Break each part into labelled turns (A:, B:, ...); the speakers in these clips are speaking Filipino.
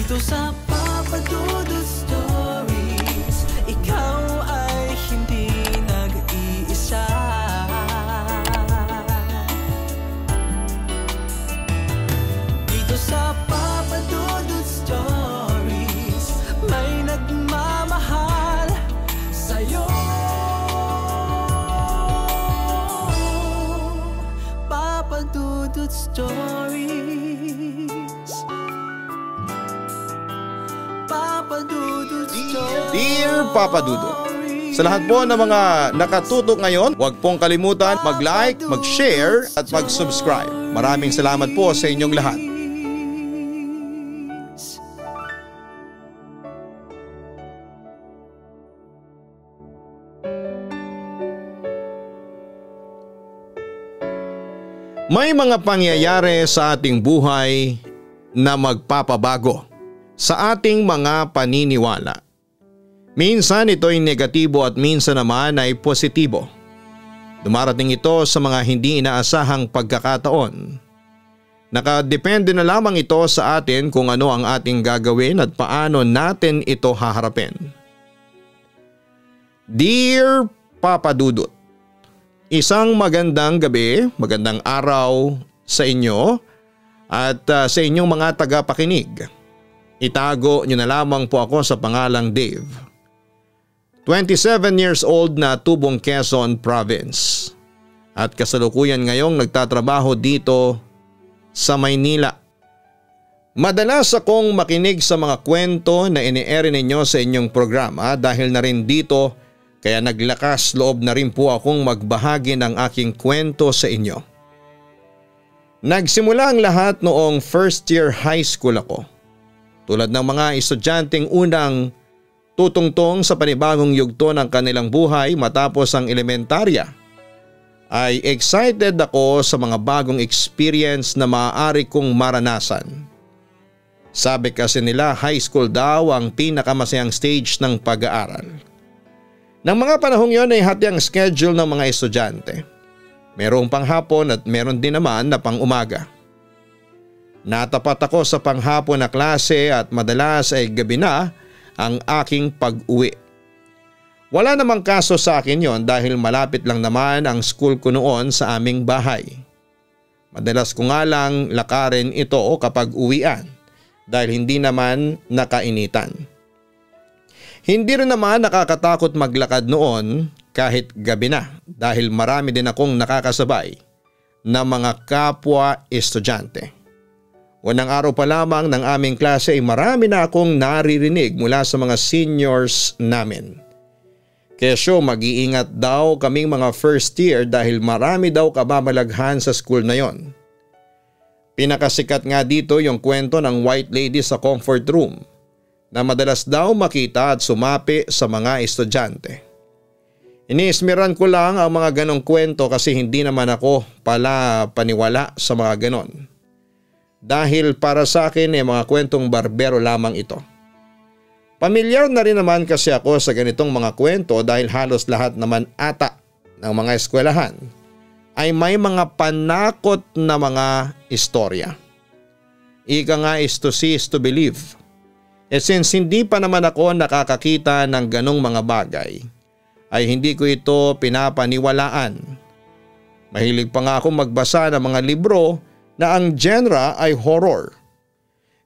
A: Dito sa Papa Dudut Stories, ikaw ay hindi nag-iisa. Dito sa Papa Dudut Stories, may nagmamahal sa'yo. Papa Dudut Stories. Papa Dudut Stories.
B: Dear Papa Dudut, sa lahat po ng mga nakatutok ngayon, huwag pong kalimutan mag-like, mag-share at mag-subscribe. Maraming salamat po sa inyong lahat. May mga pangyayari sa ating buhay na magpapabago sa ating mga paniniwala. Minsan ito'y negatibo at minsan naman ay positibo. Dumarating ito sa mga hindi inaasahang pagkakataon. Nakadepende na lamang ito sa atin kung ano ang ating gagawin at paano natin ito haharapin. Dear Papa Dudut, isang magandang gabi, magandang araw sa inyo at sa inyong mga tagapakinig. Itago niyo na lamang po ako sa pangalang Dave. 27 years old na tubong Quezon Province. At kasalukuyan ngayong nagtatrabaho dito sa Maynila. Madalas akong makinig sa mga kwento na ini-air ninyo sa inyong programa dahil na rin dito kaya naglakas loob na rin po akong magbahagi ng aking kwento sa inyo. Nagsimula ang lahat noong first year high school ako. Tulad ng mga estudyanteng unang tutungtong sa panibagong yugto ng kanilang buhay matapos ang elementarya, ay excited ako sa mga bagong experience na maaari kong maranasan. Sabi kasi nila high school daw ang pinakamasayang stage ng pag-aaral. Nang mga panahong yon ay hati ang schedule ng mga estudyante. Merong panghapon at meron din naman na pang-umaga. Natapat ako sa panghapon na klase at madalas ay gabi na ang aking pag-uwi. Wala namang kaso sa akin yon dahil malapit lang naman ang school ko noon sa aming bahay. Madalas ko nga lang lakarin ito kapag uwian dahil hindi naman nakainitan. Hindi rin naman nakakatakot maglakad noon kahit gabi na dahil marami din akong nakakasabay na mga kapwa estudyante. Unang araw pa lamang ng aming klase ay marami na akong naririnig mula sa mga seniors namin. Kesyo mag-iingat daw kaming mga first year dahil marami daw kababalaghan sa school na yon. Pinakasikat nga dito yung kwento ng white lady sa comfort room na madalas daw makita at sumapi sa mga estudyante. Iniismiran ko lang ang mga ganong kwento kasi hindi naman ako pala paniwala sa mga ganon. Dahil para sa akin ay mga kwentong barbero lamang ito. Pamilyar na rin naman kasi ako sa ganitong mga kwento dahil halos lahat naman ata ng mga eskwelahan ay may mga panakot na mga istorya. Ika nga is to see is to believe. E since hindi pa naman ako nakakakita ng ganong mga bagay, ay hindi ko ito pinapaniwalaan. Mahilig pa nga akong magbasa ng mga libro na ang genre ay horror.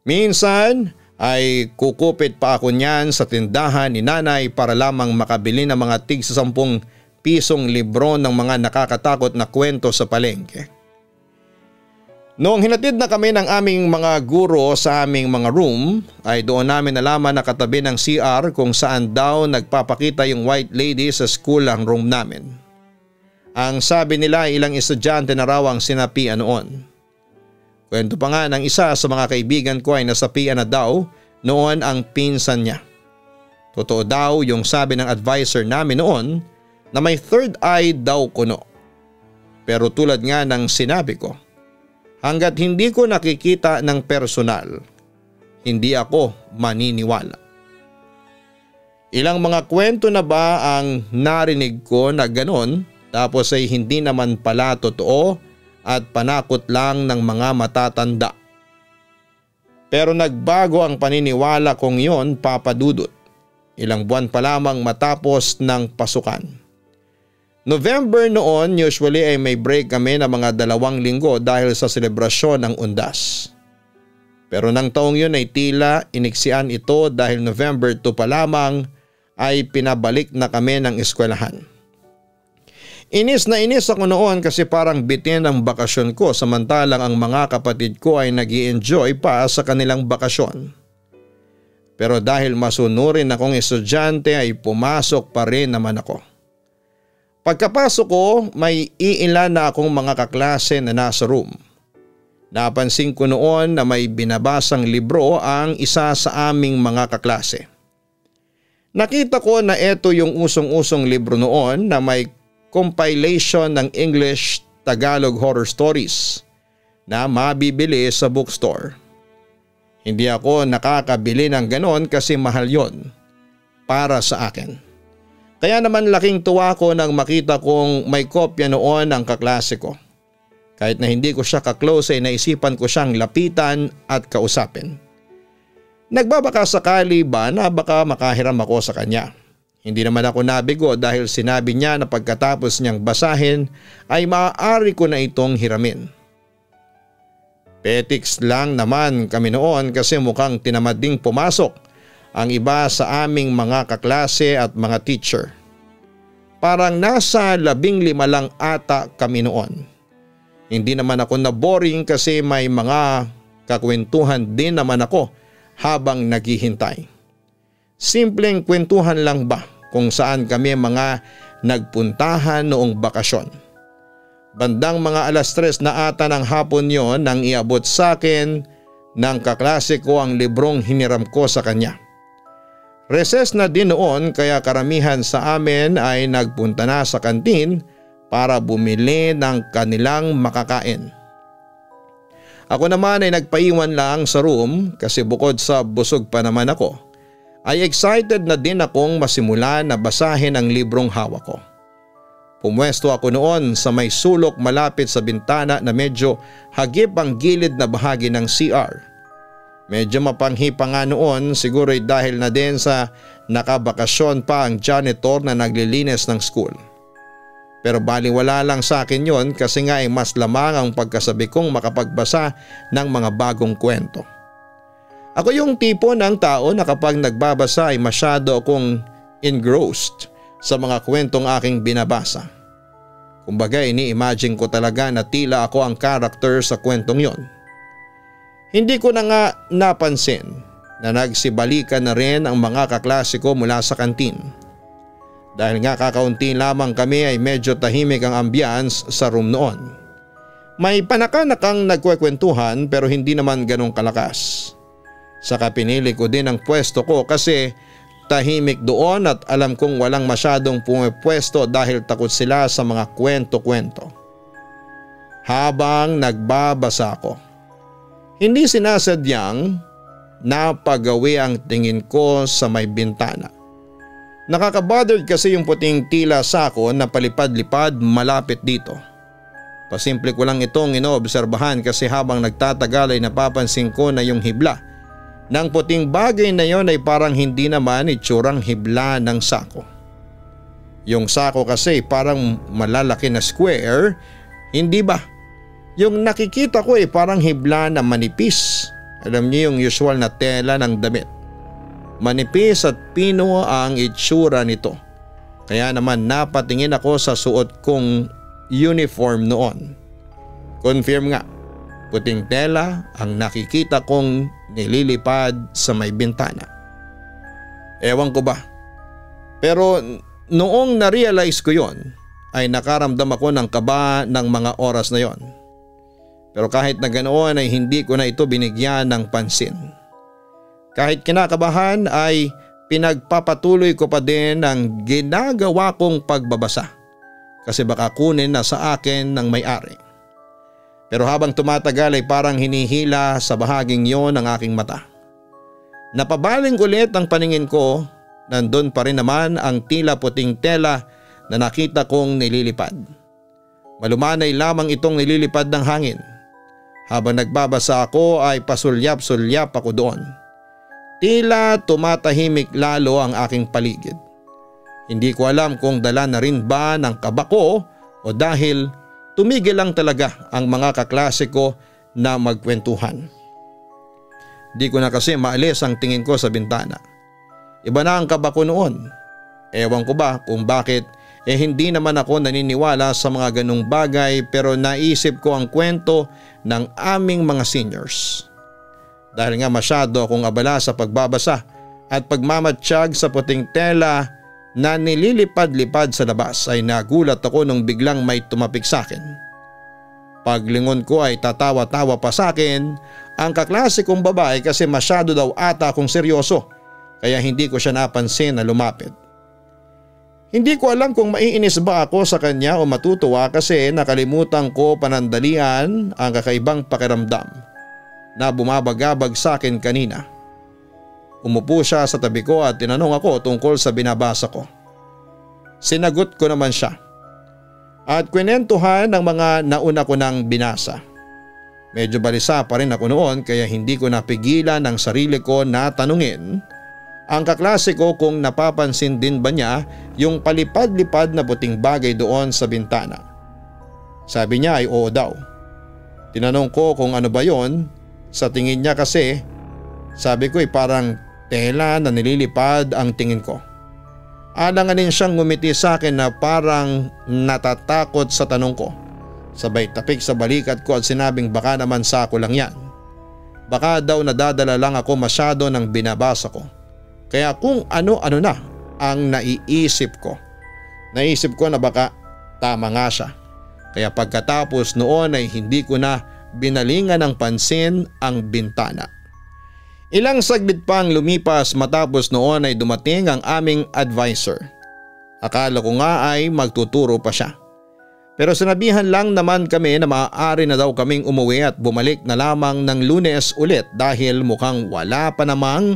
B: Minsan ay kukupit pa ako niyan sa tindahan ni nanay para lamang makabili ng mga tig sa 10 pisong libro ng mga nakakatakot na kwento sa palengke. Noong hinatid na kami ng aming mga guro sa aming mga room ay doon namin nalaman na katabi ng CR kung saan daw nagpapakita yung white lady sa school ang room namin. Ang sabi nila ilang estudyante na raw ang sinapian noon. Kwento pa nga ng isa sa mga kaibigan ko ay nasapian na daw noon ang pinsan niya. Totoo daw yung sabi ng advisor namin noon na may third eye daw kuno. Pero tulad nga ng sinabi ko, hanggat hindi ko nakikita ng personal, hindi ako maniniwala. Ilang mga kwento na ba ang narinig ko na ganon tapos ay hindi naman pala totoo at panakot lang ng mga matatanda. Pero nagbago ang paniniwala kong yon, Papa Dudut. Ilang buwan pa lamang matapos ng pasukan. November noon, usually ay may break kami ng mga 2 linggo dahil sa selebrasyon ng undas. Pero nang taong yun ay tila iniksian ito dahil November 2 pa lamang ay pinabalik na kami ng eskwelahan. Inis na inis ako noon kasi parang bitin ang bakasyon ko samantalang ang mga kapatid ko ay nag-i-enjoy pa sa kanilang bakasyon. Pero dahil masunurin akong estudyante ay pumasok pa rin naman ako. Pagkapasok ko, may iilan na akong mga kaklase na nasa room. Napansin ko noon na may binabasang libro ang isa sa aming mga kaklase. Nakita ko na ito yung usong-usong libro noon na may compilation ng English Tagalog horror stories na mabibili sa bookstore. Hindi ako nakakabili ng ganon kasi mahal yon para sa akin. Kaya naman laking tuwa ko nang makita kong may kopya noon ang kaklase ko. Kahit na hindi ko siya kaklose ay naisipan ko siyang lapitan at kausapin. Nagbabaka sakali ba na baka makahiram ako sa kanya. Hindi naman ako nabigo dahil sinabi niya na pagkatapos niyang basahin ay maaari ko na itong hiramin. Petiks lang naman kami noon kasi mukhang tinamad ding pumasok ang iba sa aming mga kaklase at mga teacher. Parang nasa 15 lang ata kami noon. Hindi naman ako na-boring kasi may mga kakwentuhan din naman ako habang naghihintay. Simpleng kwentuhan lang ba kung saan kami mga nagpuntahan noong bakasyon. Bandang mga 3:00 na ata ng hapon yon nang iabot sa akin ng kaklase ko ang librong hiniram ko sa kanya. Recess na din noon kaya karamihan sa amin ay nagpunta na sa kantin para bumili ng kanilang makakain. Ako naman ay nagpaiwan lang sa room kasi bukod sa busog pa naman ako, ay excited na din akong masimulan na basahin ang librong hawak ko. Pumwesto ako noon sa may sulok malapit sa bintana na medyo hagip ang gilid na bahagi ng CR. Medyo mapanghi pa nga noon siguro dahil na din sa nakabakasyon pa ang janitor na naglilinis ng school. Pero baliwala lang sa akin yon kasi nga ay mas lamang ang pagkasabi kong makapagbasa ng mga bagong kwento. Ako yung tipo ng tao na kapag nagbabasa ay masyado akong engrossed sa mga kwentong aking binabasa. Kumbaga ini-imagine ko talaga na tila ako ang karakter sa kwentong yon. Hindi ko na nga napansin na nagsibalikan na rin ang mga kaklase ko mula sa kantin. Dahil nga kakaunti lamang kami ay medyo tahimik ang ambience sa room noon. May panakanakang nagkwekwentuhan pero hindi naman ganong kalakas. Saka pinili ko din ang pwesto ko kasi tahimik doon at alam kong walang masyadong pumipwesto dahil takot sila sa mga kwento-kwento. Habang nagbabasa ko, hindi sinasadyang napagawi ang tingin ko sa may bintana. Nakakabothered kasi yung puting tila sako na palipad-lipad malapit dito. Pasimple ko lang itong inoobserbahan kasi habang nagtatagal ay napapansin ko na yung hibla ng puting bagay na yon ay parang hindi naman itsurang hibla ng sako. Yung sako kasi parang malalaki na square, hindi ba? Yung nakikita ko ay parang hibla na manipis. Alam niyo yung usual na tela ng damit. Manipis at pino ang itsura nito. Kaya naman napatingin ako sa suot kong uniform noon. Confirm nga, puting tela ang nakikita kong nililipad sa may bintana. Ewan ko ba? Pero noong na-realize ko yon ay nakaramdam ako ng kaba ng mga oras na yon. Pero kahit na ganoon ay hindi ko na ito binigyan ng pansin. Kahit kinakabahan ay pinagpapatuloy ko pa din ang ginagawa kong pagbabasa kasi baka kunin na sa akin ng may-ari. Pero habang tumatagal ay parang hinihila sa bahaging yon ang aking mata. Napabaling ulit ang paningin ko, nandun pa rin naman ang tila puting tela na nakita kong nililipad. Malumanay lamang itong nililipad ng hangin. Habang nagbabasa ako ay pasulyap-sulyap ako doon. Tila tumatahimik lalo ang aking paligid. Hindi ko alam kung dala na rin ba ng kaba ko o dahil tumigil lang talaga ang mga kaklase ko na magkwentuhan. Di ko na kasi maalis ang tingin ko sa bintana. Iba na ang kaba ko noon. Ewan ko ba kung bakit hindi naman ako naniniwala sa mga ganong bagay pero naisip ko ang kwento ng aming mga seniors. Dahil nga masyado akong abala sa pagbabasa at pagmamatsyag sa puting tela na nililipad-lipad sa labas ay nagulat ako nung biglang may tumapik sa akin. Paglingon ko ay tatawa-tawa pa sa akin ang kaklase kong babae kasi masyado daw ata akong seryoso kaya hindi ko siya napansin na lumapit. Hindi ko alam kung maiinis ba ako sa kanya o matutuwa kasi nakalimutan ko panandalian ang kakaibang pakiramdam na bumabagabag sa akin kanina. Umupo siya sa tabi ko at tinanong ako tungkol sa binabasa ko. Sinagot ko naman siya at kwentuhan ng mga nauna ko nang binasa. Medyo balisa pa rin ako noon kaya hindi ko napigilan ang sarili ko na tanungin ang kaklase ko kung napapansin din ba niya yung palipad-lipad na puting bagay doon sa bintana. Sabi niya ay oo daw. Tinanong ko kung ano ba yon. Sa tingin niya kasi sabi ko ay parang tela na nililipad ang tingin ko. Alanganin siyang ngumiti sa akin na parang natatakot sa tanong ko. Sabay tapik sa balikat ko at sinabing baka naman sako lang yan. Baka daw nadadala lang ako masyado ng binabasa ko. Kaya kung ano-ano na ang naiisip ko. Naisip ko na baka tama nga siya. Kaya pagkatapos noon ay hindi ko na binalingan ng pansin ang bintana. Ilang saglit pang lumipas matapos noon ay dumating ang aming advisor. Akala ko nga ay magtuturo pa siya. Pero sinabihan lang naman kami na maaari na daw kaming umuwi at bumalik na lamang ng Lunes ulit dahil mukhang wala pa namang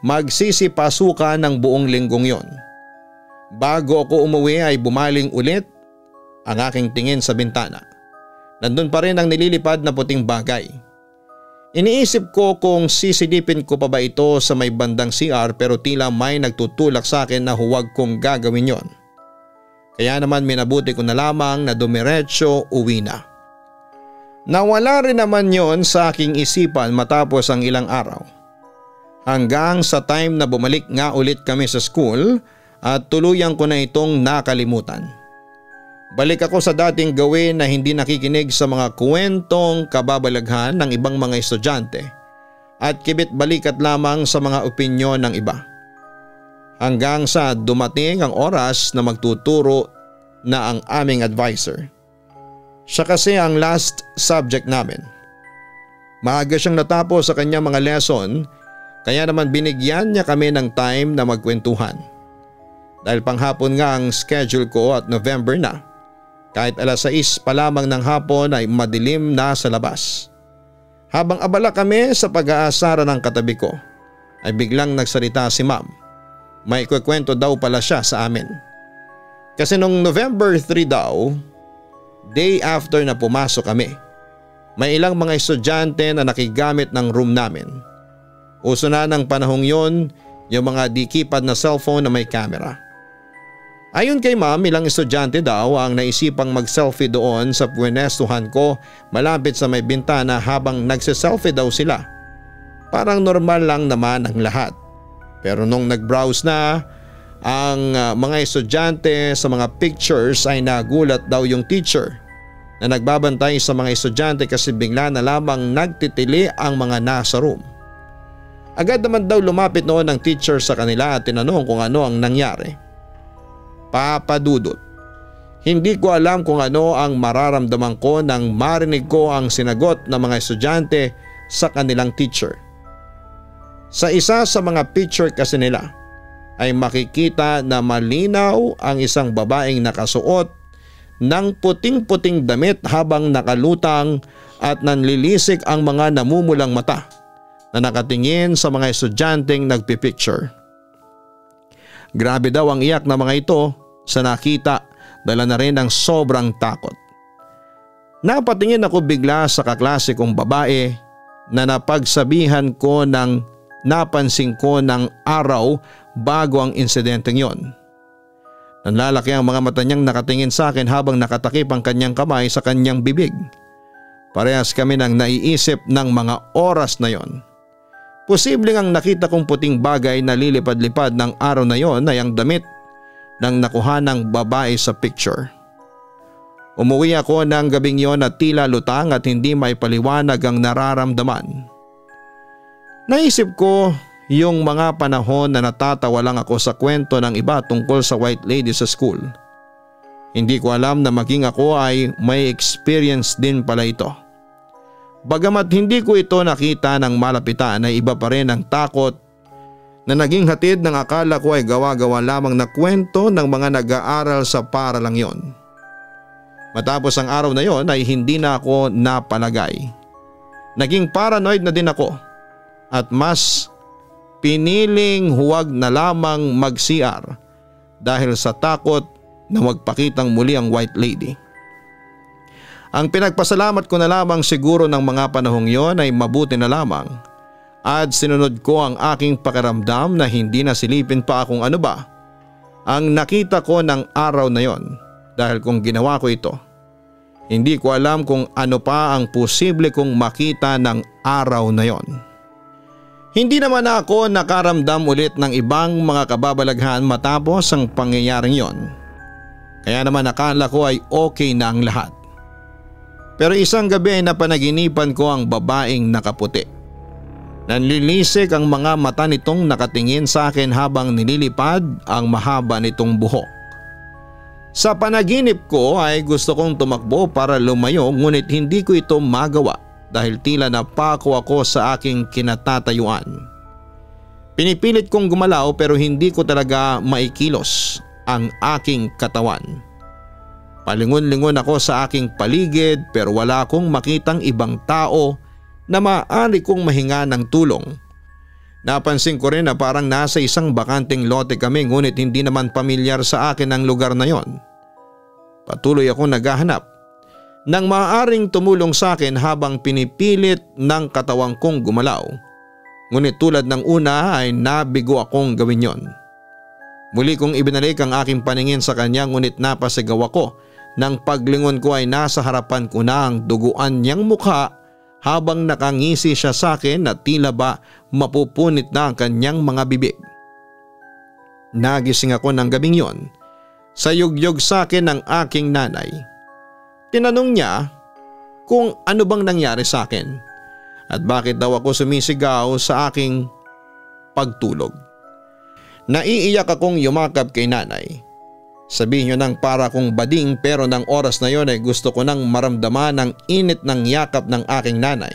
B: magsisipasukan ng buong linggong yon. Bago ako umuwi ay bumaling ulit ang aking tingin sa bintana. Nandun pa rin ang nililipad na puting bagay. Iniisip ko kung sisilipin ko pa ba ito sa may bandang CR pero tila may nagtutulak sa akin na huwag kong gagawin yon. Kaya naman minabuti ko na lamang na dumiretso uwi na. Nawala rin naman yon sa aking isipan matapos ang ilang araw. Hanggang sa time na bumalik nga ulit kami sa school at tuluyan ko na itong nakalimutan. Balik ako sa dating gawin na hindi nakikinig sa mga kwentong kababalaghan ng ibang mga estudyante at kibit balikat lamang sa mga opinyon ng iba. Hanggang sa dumating ang oras na magtuturo na ang aming advisor. Siya kasi ang last subject namin. Maaga siyang natapos sa kanyang mga lesson. Kaya naman binigyan niya kami ng time na magkwentuhan. Dahil panghapon nga ang schedule ko at November na. Kahit 6:00 pa lamang ng hapon ay madilim na sa labas. Habang abala kami sa pag-aasara ng katabi ko ay biglang nagsalita si ma'am. May kwento daw pala siya sa amin. Kasi nung November 3 daw, day after na pumasok kami, may ilang mga estudyante na nakigamit ng room namin. Uso na ng panahong yon yung mga di-keypad na cellphone na may camera. Ayon kay ma'am, ilang estudyante daw ang naisipang mag-selfie doon sa pwenestuhan ko malapit sa may bintana habang nagse-selfie daw sila. Parang normal lang naman ang lahat. Pero nung nag-browse na ang mga estudyante sa mga pictures ay nagulat daw yung teacher na nagbabantay sa mga estudyante kasi bigla na lamang nagtitili ang mga nasa room. Agad naman daw lumapit noon ng teacher sa kanila at tinanong kung ano ang nangyari. Papa Dudut, hindi ko alam kung ano ang mararamdaman ko nang marinig ko ang sinagot ng mga estudyante sa kanilang teacher. Sa isa sa mga picture kasi nila ay makikita na malinaw ang isang babaeng nakasuot ng puting-puting damit habang nakalutang at nanlilisik ang mga namumulang mata na nakatingin sa mga estudyanteng nagpipicture. Grabe daw ang iyak ng mga ito sa nakita, dala na rin ng sobrang takot. Napatingin ako bigla sa kaklase kong babae na napagsabihan ko ng napansin ko ng araw bago ang insidenteng yon. Nanlalaki ang mga mata niyang nakatingin sa akin habang nakatakip ang kanyang kamay sa kanyang bibig. Parehas kami nang naiisip ng mga oras na yon. Posibleng ang nakita kong puting bagay na lilipad-lipad ng araw na yon ay ang damit ng nakuha ng babae sa picture. Umuwi ako ng gabing yon at tila lutang at hindi may paliwanag ang nararamdaman. Naisip ko yung mga panahon na natatawa lang ako sa kwento ng iba tungkol sa white lady sa school. Hindi ko alam na maging ako ay may experience din pala ito. Bagamat hindi ko ito nakita ng malapitan ay iba pa rin ang takot na naging hatid ng akala ko ay gawa-gawa lamang na kwento ng mga nag-aaral sa paaralang yon. Matapos ang araw na yon ay hindi na ako napalagay. Naging paranoid na din ako at mas piniling huwag na lamang mag-CR dahil sa takot na magpakitang muli ang white lady. Ang pinagpasalamat ko na lamang siguro ng mga panahong yon ay mabuti na lamang at sinunod ko ang aking pakiramdam na hindi na silipin pa kung ano ba ang nakita ko ng araw na yon. Dahil kung ginawa ko ito, hindi ko alam kung ano pa ang posible kong makita ng araw na yon. Hindi naman ako nakaramdam ulit ng ibang mga kababalaghan matapos ang pangyayaring yon. Kaya naman akala ko ay okay na ang lahat. Pero isang gabi ay napanaginipan ko ang babaeng nakaputi. Nanlilisik ang mga mata nitong nakatingin sa akin habang nililipad ang mahaba nitong buhok. Sa panaginip ko ay gusto kong tumakbo para lumayo ngunit hindi ko ito magawa dahil tila napako ako sa aking kinatatayuan. Pinipilit kong gumalaw pero hindi ko talaga maikilos ang aking katawan. Palingon-lingon ako sa aking paligid pero wala akong makitang ibang tao na maaari kong mahinga ng tulong. Napansin ko rin na parang nasa isang bakanting lote kami ngunit hindi naman pamilyar sa akin ang lugar na yon. Patuloy akong naghahanap ng maaaring tumulong sa akin habang pinipilit ng katawang kong gumalaw. Ngunit tulad ng una ay nabigo akong gawin yon. Muli kong ibinalik ang aking paningin sa kanya ngunit napasigaw ako nang paglingon ko ay nasa harapan ko na ang duguan niyang mukha habang nakangisi siya sa akin na tila ba mapupunit na ang kanyang mga bibig. Nagising ako ng gabing yon sa yugyog sa akin ng aking nanay. Tinanong niya kung ano bang nangyari sa akin at bakit daw ako sumisigaw sa aking pagtulog. Naiiyak akong yumakap kay nanay. Sabihin niyo nang para kong bading pero ng oras na yon ay gusto ko nang maramdaman ang init ng yakap ng aking nanay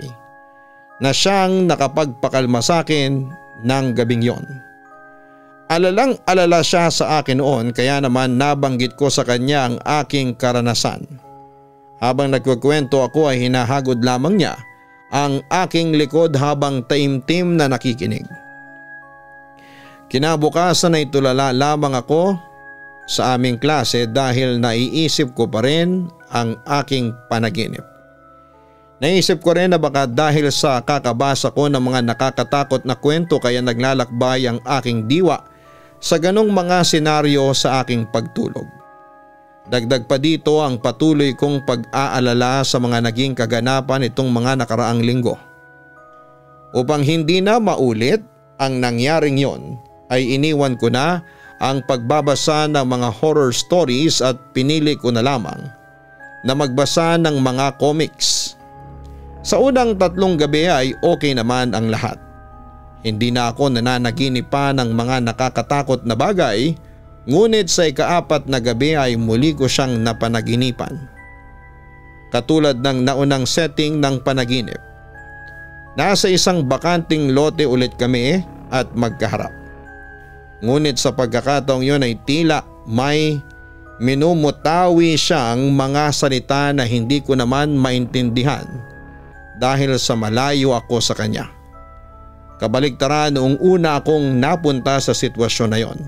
B: na siyang nakapagpakalma sa akin ng gabing yon. Alalang alala siya sa akin noon kaya naman nabanggit ko sa kanya ang aking karanasan. Habang nagkukwento ako ay hinahagod lamang niya ang aking likod habang taimtim na nakikinig. Kinabukasan ay tulala lamang ako sa aming klase dahil naiisip ko pa rin ang aking panaginip. Naisip ko rin na baka dahil sa kakabasa ko ng mga nakakatakot na kwento kaya naglalakbay ang aking diwa sa ganong mga senaryo sa aking pagtulog. Dagdag pa dito ang patuloy kong pag-aalala sa mga naging kaganapan itong mga nakaraang linggo. Upang hindi na maulit ang nangyaring yon ay iniwan ko na ang pagbabasa ng mga horror stories at pinili ko na lamang na magbasa ng mga comics. Sa unang 3 gabi ay okay naman ang lahat. Hindi na ako nananaginip pa ng mga nakakatakot na bagay, ngunit sa ika-4 na gabi ay muli ko siyang napanaginipan. Katulad ng naunang setting ng panaginip. Nasa isang bakanting lote ulit kami at magkaharap. Ngunit sa pagkakataong yun ay tila may minumutawi siyang mga salita na hindi ko naman maintindihan dahil sa malayo ako sa kanya. Kabaligtaran noong una akong napunta sa sitwasyon na yon.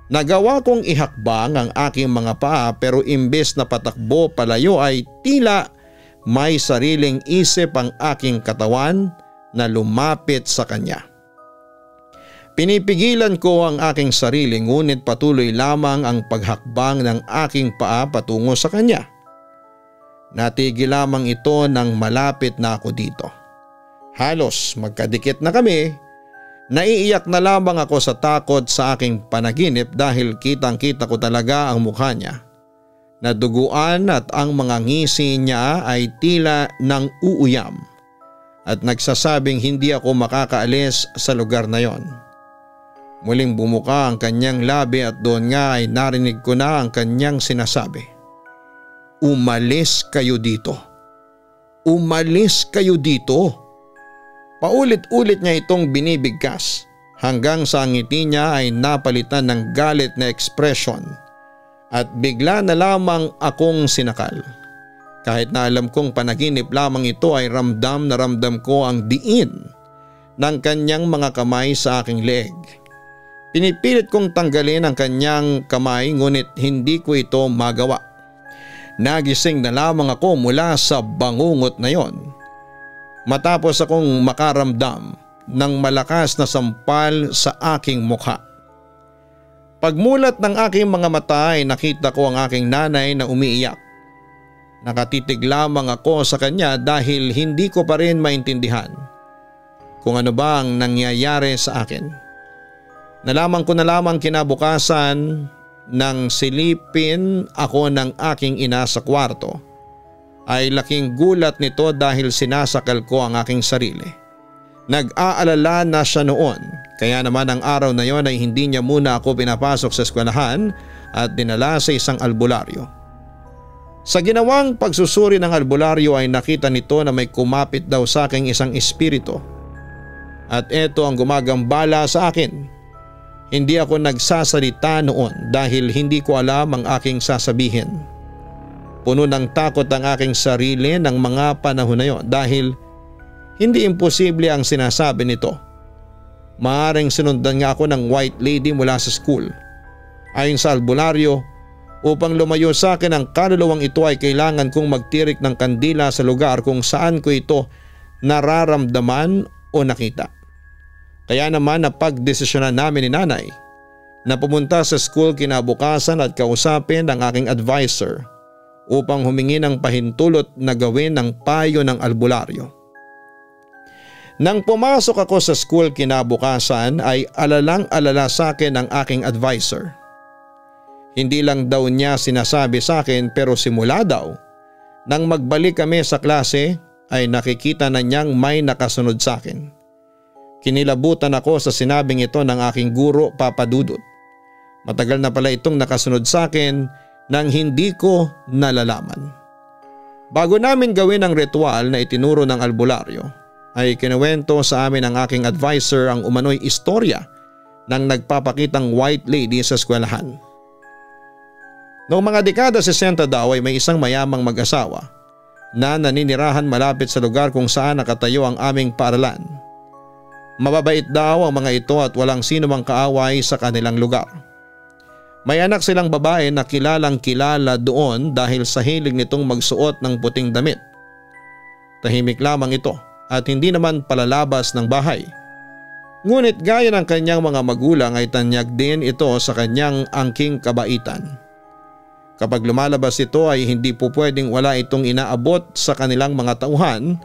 B: Nagawa kong ihakbang ang aking mga paa pero imbes na patakbo palayo ay tila may sariling isip ang aking katawan na lumapit sa kanya. Pinipigilan ko ang aking sarili ngunit patuloy lamang ang paghakbang ng aking paa patungo sa kanya. Natigil lamang ito nang malapit na ako dito. Halos magkadikit na kami. Naiiyak na lamang ako sa takot sa aking panaginip dahil kitang-kita ko talaga ang mukha niya. Naduguan at ang mga ngisi niya ay tila nang uuyam at nagsasabing hindi ako makakaalis sa lugar na yon. Muling bumuka ang kanyang labi at doon nga ay narinig ko na ang kanyang sinasabi. Umalis kayo dito. Umalis kayo dito. Paulit-ulit niya itong binibigkas hanggang sa ngiti niya ay napalitan ng galit na ekspresyon at bigla na lamang akong sinakal. Kahit na alam kong panaginip lamang ito ay ramdam na ramdam ko ang diin ng kanyang mga kamay sa aking leeg. Pinipilit kong tanggalin ang kanyang kamay ngunit hindi ko ito magawa. Nagising na lamang ako mula sa bangungot na yon. Matapos akong makaramdam ng malakas na sampal sa aking mukha. Pagmulat ng aking mga mata ay nakita ko ang aking nanay na umiiyak. Nakatitig lamang ako sa kanya dahil hindi ko pa rin maintindihan kung ano ba ang nangyayari sa akin. Nalaman ko na lamang kinabukasan nang silipin ako ng aking ina sa kwarto ay laking gulat nito dahil sinasakal ko ang aking sarili. Nag-aalala na siya noon kaya naman ang araw na yon ay hindi niya muna ako pinapasok sa eskwelahan at dinala sa isang albularyo. Sa ginawang pagsusuri ng albularyo ay nakita nito na may kumapit daw sa aking isang espiritu at ito ang gumagambala sa akin. Hindi ako nagsasalita noon dahil hindi ko alam ang aking sasabihin. Puno ng takot ang aking sarili ng mga panahon na yon dahil hindi imposible ang sinasabi nito. Maaring sinundan nga ako ng white lady mula sa school. Ayon sa albularyo, upang lumayo sa akin ang kaluluwang ito ay kailangan kong magtirik ng kandila sa lugar kung saan ko ito nararamdaman o nakita. Kaya naman napagdesisyonan namin ni nanay na pumunta sa school kinabukasan at kausapin ang aking advisor upang humingi ng pahintulot na gawin ng payo ng albularyo. Nang pumasok ako sa school kinabukasan ay alalang-alala sa akin ang aking advisor. Hindi lang daw niya sinasabi sa akin pero simula daw nang magbalik kami sa klase ay nakikita na niyang may nakasunod sa akin. Kinilabutan ako sa sinabing ito ng aking guro Papa Dudut. Matagal na pala itong nakasunod sa akin nang hindi ko nalalaman. Bago namin gawin ang ritual na itinuro ng albularyo ay kinuwento sa amin ng aking advisor ang umano'y istorya ng nagpapakitang white lady sa eskwelahan. Noong mga dekada 60 daw ay may isang mayamang mag-asawa na naninirahan malapit sa lugar kung saan nakatayo ang aming paaralan. Mababait daw ang mga ito at walang sino mang kaaway sa kanilang lugar. May anak silang babae na kilalang kilala doon dahil sa hilig nitong magsuot ng puting damit. Tahimik lamang ito at hindi naman palalabas ng bahay. Ngunit gaya ng kanyang mga magulang ay tanyag din ito sa kanyang angking kabaitan. Kapag lumalabas ito ay hindi po pwedeng wala itong inaabot sa kanilang mga tauhan,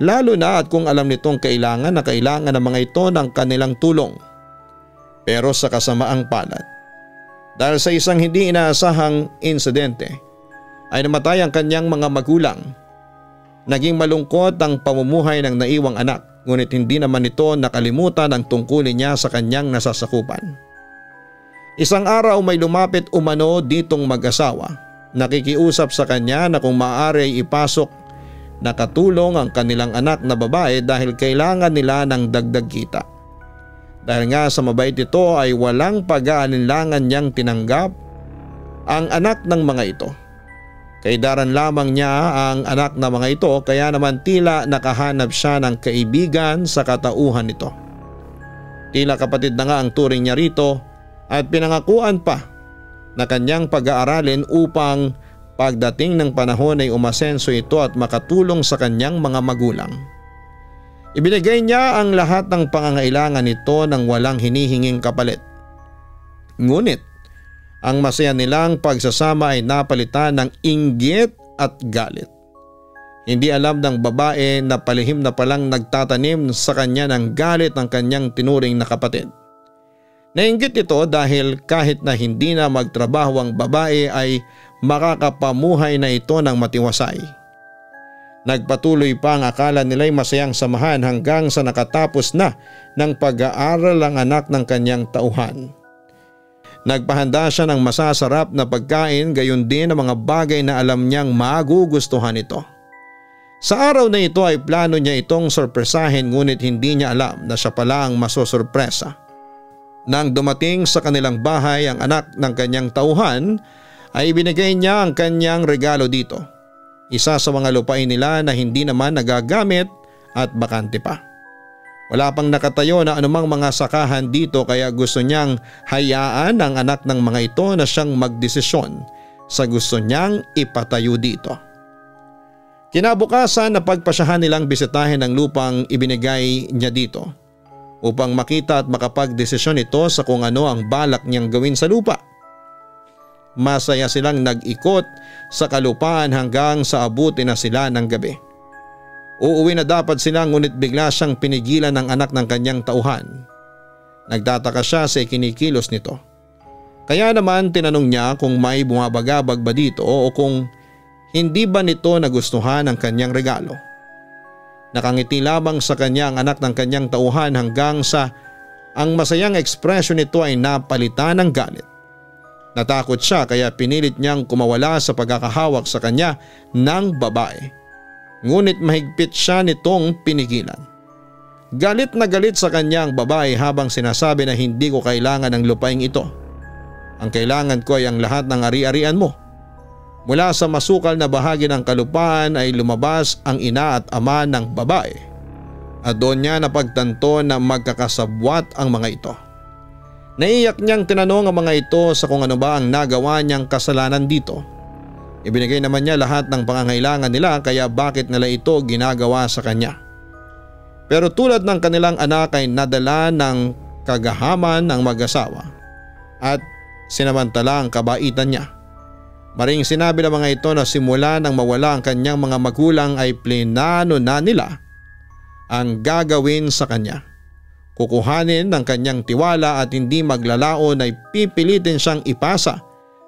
B: lalo na at kung alam nitong kailangan ng mga ito ng kanilang tulong. Pero sa kasamaang palad, dahil sa isang hindi inaasahang insidente ay namatay ang kanyang mga magulang. Naging malungkot ang pamumuhay ng naiwang anak ngunit hindi naman ito nakalimutan ang tungkulin niya sa kanyang nasasakupan. Isang araw may lumapit umano ditong mag-asawa. Nakikiusap sa kanya na kung maaari ay ipasok na katulong ang kanilang anak na babae dahil kailangan nila ng dagdag kita. Dahil nga sa mabait ito ay walang pag-aalinlangan niyang tinanggap ang anak ng mga ito. Kaidaran lamang niya ang anak ng mga ito kaya naman tila nakahanap siya ng kaibigan sa katauhan nito. Tila kapatid na nga ang turing niya rito at pinangakuan pa na kanyang pag-aaralin upang Pagdating ng panahon ay umasenso ito at makatulong sa kanyang mga magulang. Ibinigay niya ang lahat ng pangangailangan nito nang walang hinihinging kapalit. Ngunit ang masaya nilang pagsasama ay napalitan ng inggit at galit. Hindi alam ng babae na palihim na palang nagtatanim sa kanya ng galit ng kanyang tinuring na kapatid. Nainggit ito dahil kahit na hindi na magtrabaho ang babae ay makakapamuhay na ito ng matiwasay. Nagpatuloy pa ang akala nila'y masayang samahan hanggang sa nakatapos na ng pag-aaral ang anak ng kanyang tauhan. Nagpahanda siya ng masasarap na pagkain, gayon din ang mga bagay na alam niyang magugustuhan ito. Sa araw na ito ay plano niya itong sorpresahin, ngunit hindi niya alam na siya pala ang masosorpresa. Nang dumating sa kanilang bahay ang anak ng kanyang tauhan ay ibinigay niya ang kanyang regalo dito. Isa sa mga lupain nila na hindi naman nagagamit at bakante pa. Wala pang nakatayo na anumang mga sakahan dito kaya gusto niyang hayaan ang anak ng mga ito na siyang magdesisyon sa gusto niyang ipatayo dito. Kinabukasan napagpasyahan nilang bisitahin ang lupang ibinigay niya dito upang makita at makapagdesisyon ito sa kung ano ang balak niyang gawin sa lupa. Masaya silang nag-ikot sa kalupaan hanggang sa abuti na sila ng gabi. Uuwi na dapat sila ngunit bigla siyang pinigilan ng anak ng kanyang tauhan. Nagtataka siya sa ikinikilos nito. Kaya naman tinanong niya kung may bumabagabag ba dito o kung hindi ba nito nagustuhan ang kanyang regalo. Nakangiti lamang sa kanya ang anak ng kanyang tauhan hanggang sa ang masayang ekspresyon nito ay napalitan ng galit. Natakot siya kaya pinilit niyang kumawala sa pagkakahawak sa kanya ng babae. Ngunit mahigpit siya nitong pinigilan. Galit na galit sa kanya ang babae habang sinasabi na hindi ko kailangan ng lupaing ito. Ang kailangan ko ay ang lahat ng ari-arian mo. Mula sa masukal na bahagi ng kalupaan ay lumabas ang ina at ama ng babae at doon niya napagtanto na magkakasabwat ang mga ito. Naiyak niyang tinanong ang mga ito sa kung ano ba ang nagawa niyang kasalanan dito. Ibinigay naman niya lahat ng pangangailangan nila kaya bakit nila ito ginagawa sa kanya. Pero tulad ng kanilang anak ay nadala ng kagahaman ng mag-asawa at sinamantala ang kabaitan niya. Maring sinabi ng mga ito na simula nang mawala ang kanyang mga magulang ay plinano na nila ang gagawin sa kanya. Kukuhanin ng kanyang tiwala at hindi maglalaon ay pipilitin siyang ipasa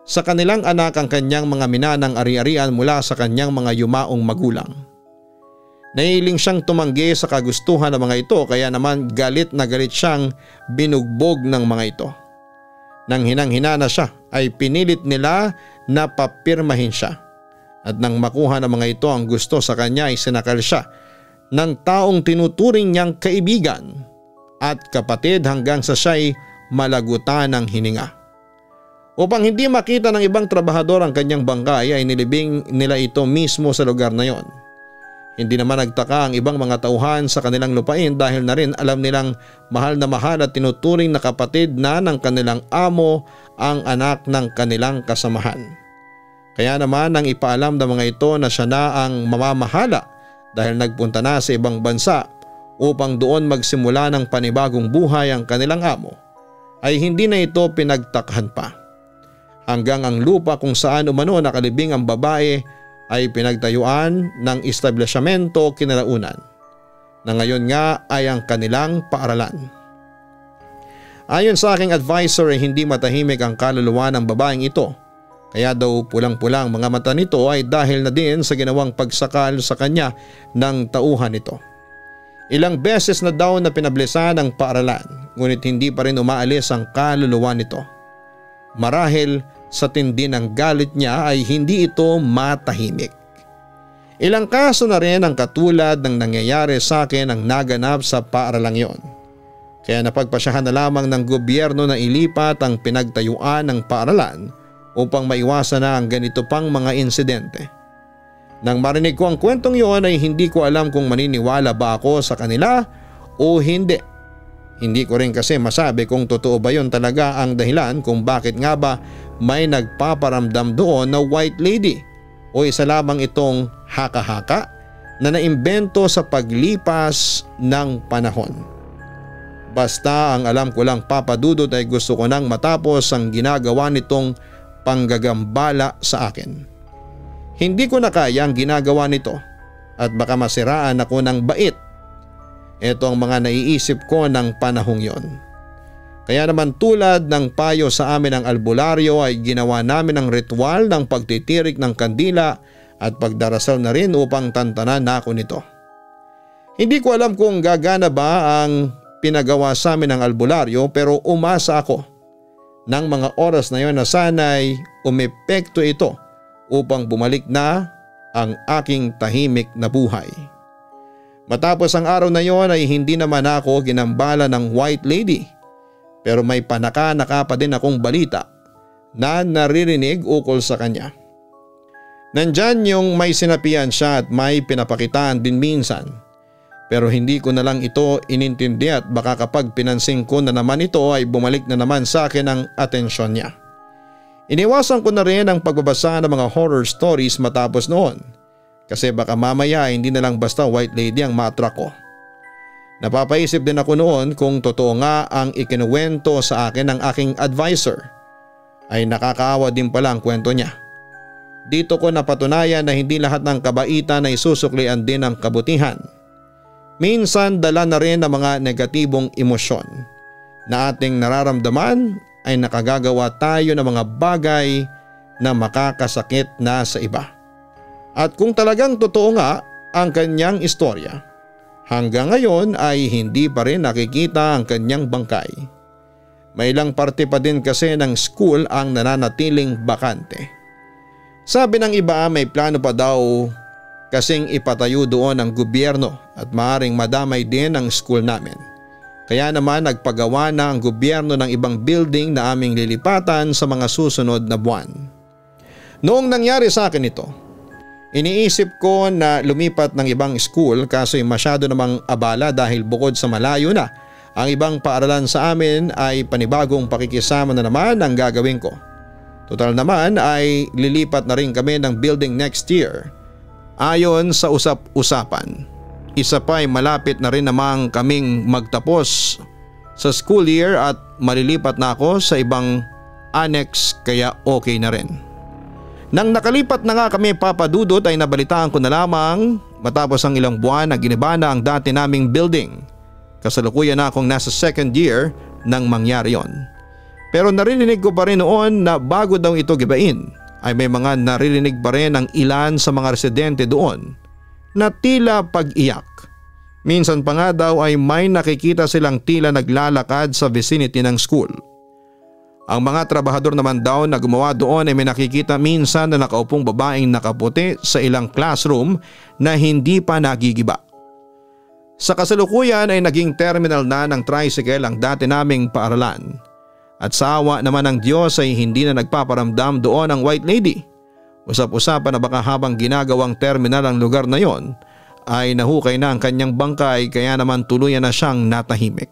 B: sa kanilang anak ang kanyang mga minanang ari-arian mula sa kanyang mga yumaong magulang. Nahiling siyang tumanggi sa kagustuhan ng mga ito kaya naman galit na galit siyang binugbog ng mga ito. Nang hinang-hina na siya ay pinilit nila na papirmahin siya. At nang makuha ng mga ito ang gusto sa kanya ay sinakal siya ng taong tinuturing niyang kaibigan at kapatid hanggang sa siya'y malagutan ng hininga. Upang hindi makita ng ibang trabahador ang kanyang bangkay ay nilibing nila ito mismo sa lugar na yon. Hindi naman nagtaka ang ibang mga tauhan sa kanilang lupain dahil na rin alam nilang mahal na mahal at tinuturing na kapatid na ng kanilang amo ang anak ng kanilang kasamahan. Kaya naman nang ipaalam ng mga ito na siya na ang mamamahala dahil nagpunta na sa ibang bansa upang doon magsimula ng panibagong buhay ang kanilang amo, ay hindi na ito pinagtakhan pa. Hanggang ang lupa kung saan umano nakalibing ang babae ay pinagtayuan ng establishmento kinalaunan na ngayon nga ay ang kanilang paaralan. Ayon sa aking advisor ay hindi matahimik ang kaluluwa ng babaeng ito, kaya daw pulang-pulang mga mata nito ay dahil na din sa ginawang pagsakal sa kanya ng tauhan nito. Ilang beses na daw na pinablisan ang paaralan ngunit hindi pa rin umaalis ang kaluluwa nito. Marahil sa tindi ng galit niya ay hindi ito matahimik. Ilang kaso na rin ang katulad ng nangyayari sa akin ang naganap sa paaralang yon. Kaya napagpasyahan na lamang ng gobyerno na ilipat ang pinagtayuan ng paaralan upang maiwasan na ang ganito pang mga insidente. Nang marinig ko ang kwentong yon ay hindi ko alam kung maniniwala ba ako sa kanila o hindi. Hindi ko rin kasi masabi kung totoo ba yon talaga ang dahilan kung bakit nga ba may nagpaparamdam doon na white lady o isa lamang itong haka-haka na naimbento sa paglipas ng panahon. Basta ang alam ko lang, Papa Dudut, ay gusto ko nang matapos ang ginagawa nitong panggagambala sa akin. Hindi ko na kaya ang ginagawa nito at baka masiraan ako ng bait. Ito ang mga naiisip ko ng panahong yon. Kaya naman tulad ng payo sa amin ng albularyo ay ginawa namin ang ritual ng pagtitirik ng kandila at pagdarasal na rin upang tantanan na ako nito. Hindi ko alam kung gagana ba ang pinagawa sa amin ng albularyo, pero umasa ako ng mga oras na yon na sana'y umepekto ito upang bumalik na ang aking tahimik na buhay. Matapos ang araw na yon ay hindi naman ako ginambala ng White Lady, pero may panaka-naka pa din akong balita na naririnig ukol sa kanya. Nandyan yung may sinapian siya at may pinapakitaan din minsan, pero hindi ko na lang ito inintindi at baka kapag pinansin ko na naman ito ay bumalik na naman sa akin ang atensyon niya. Iniwasan ko na rin ang pagbabasa ng mga horror stories matapos noon, kasi baka mamaya hindi na lang basta White Lady ang ma-attract ko. Napapaisip din ako noon kung totoo nga ang ikinuwento sa akin ng aking advisor. Ay nakakaawa din pala ang kwento niya. Dito ko napatunayan na hindi lahat ng kabaitan ay susuklian din ng kabutihan. Minsan dala na rin ng mga negatibong emosyon na ating nararamdaman ay nakagagawa tayo ng mga bagay na makakasakit na sa iba. At kung talagang totoo nga ang kanyang istorya, hanggang ngayon ay hindi pa rin nakikita ang kanyang bangkay. May ilang parte pa din kasi ng school ang nananatiling bakante. Sabi ng iba may plano pa daw kasing ipatayo doon ang gobyerno at maaring madamay din ang school namin. Kaya naman nagpagawa na ang gobyerno ng ibang building na aming lilipatan sa mga susunod na buwan. Noong nangyari sa akin ito, iniisip ko na lumipat ng ibang school kaso'y masyado namang abala dahil bukod sa malayo na ang ibang paaralan sa amin ay panibagong pakikisama na naman ang gagawin ko. Total naman ay lilipat na rin kami ng building next year. Ayon sa usap-usapan, isa pa ay malapit na rin namang kaming magtapos sa school year at malilipat na ako sa ibang annex kaya okay na rin. Nang nakalipat na nga kami, Papa Dudut, ay nabalitaan ko na lamang matapos ang ilang buwan na giniba na ang dati naming building. Kasalukuyan na akong nasa second year nang mangyari yon. Pero naririnig ko pa rin noon na bago daw ito gibain ay may mga naririnig pa rin ang ilan sa mga residente doon na tila pag-iyak. Minsan pa nga daw ay may nakikita silang tila naglalakad sa vicinity ng school. Ang mga trabahador naman daw na gumawa doon ay may nakikita minsan na nakaupong babaeng nakaputi sa ilang classroom na hindi pa nagigiba. Sa kasalukuyan ay naging terminal na ng tricycle ang dati naming paaralan. At sa awa naman ng Diyos ay hindi na nagpaparamdam doon ang White Lady. Usap-usapan na baka habang ginagawang terminal ang lugar na yon ay nahukay na ang kanyang bangkay kaya naman tuluyan na siyang natahimik.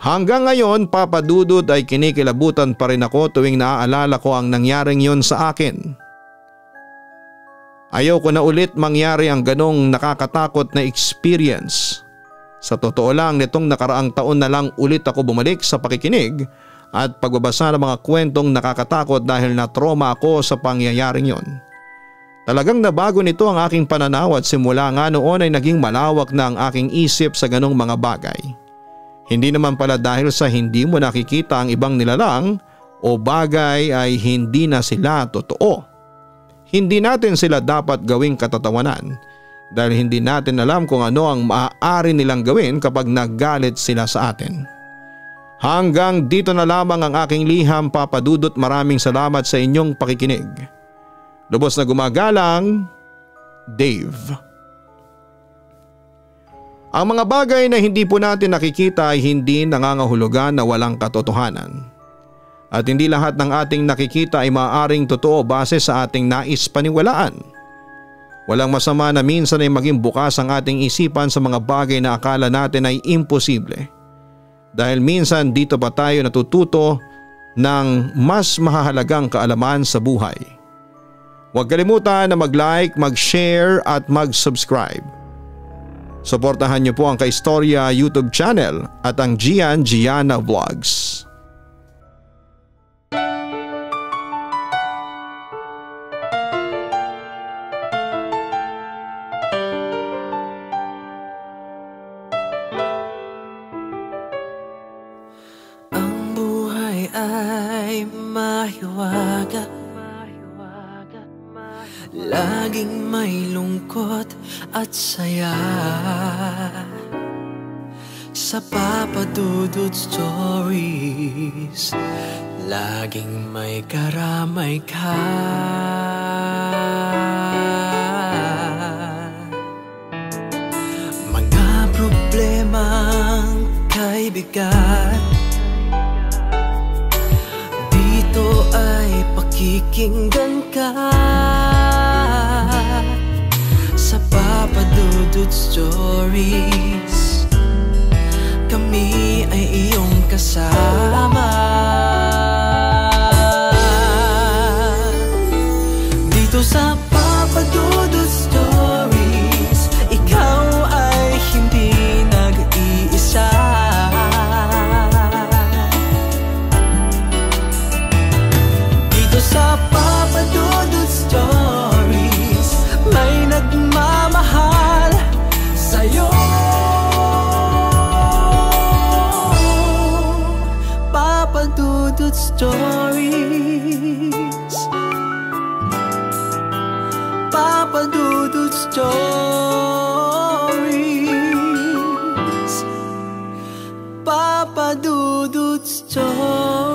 B: Hanggang ngayon, Papa Dudut, ay kinikilabutan pa rin ako tuwing naaalala ko ang nangyaring yon sa akin. Ayaw ko na ulit mangyari ang ganong nakakatakot na experience. Sa totoo lang, nitong nakaraang taon na lang ulit ako bumalik sa pakikinig at pagbabasa ng mga kwentong nakakatakot dahil na-trauma ako sa pangyayaring yon. Talagang nabago nito ang aking pananaw at simula nga noon ay naging malawak na ang aking isip sa ganong mga bagay. Hindi naman pala dahil sa hindi mo nakikita ang ibang nilalang o bagay ay hindi na sila totoo. Hindi natin sila dapat gawing katatawanan dahil hindi natin alam kung ano ang maaari nilang gawin kapag naggalit sila sa atin. Hanggang dito na lamang ang aking liham, Papa Dudut. Maraming salamat sa inyong pakikinig. Lubos na gumagalang, Dave. Ang mga bagay na hindi po natin nakikita ay hindi nangangahulugan na walang katotohanan. At hindi lahat ng ating nakikita ay maaaring totoo base sa ating nais paniwalaan. Walang masama na minsan ay maging bukas ang ating isipan sa mga bagay na akala natin ay imposible. Dahil minsan dito pa tayo natututo ng mas mahahalagang kaalaman sa buhay. Huwag kalimutan na mag-like, mag-share at mag-subscribe. Suportahan niyo po ang Kaistorya YouTube channel at ang Gian Gianna Vlogs.
A: Ang buhay ay mahiwaga, laging may lungkot at saya. Sa Papa Dudut Stories, laging may karamay ka. Mga problemang kay bigat, dito ay pakikinggan ka. Sa Papa Dudut Stories, kami ay iyong kasama. Dito sa Papa Dudut Stories, ikaw ay hindi nag-iisa. Dito sa Papa Dudut Stories, may nagmamahal sa'yo. Papa Dudut Stories, Papa Dudut Stories, Papa Dudut Stories.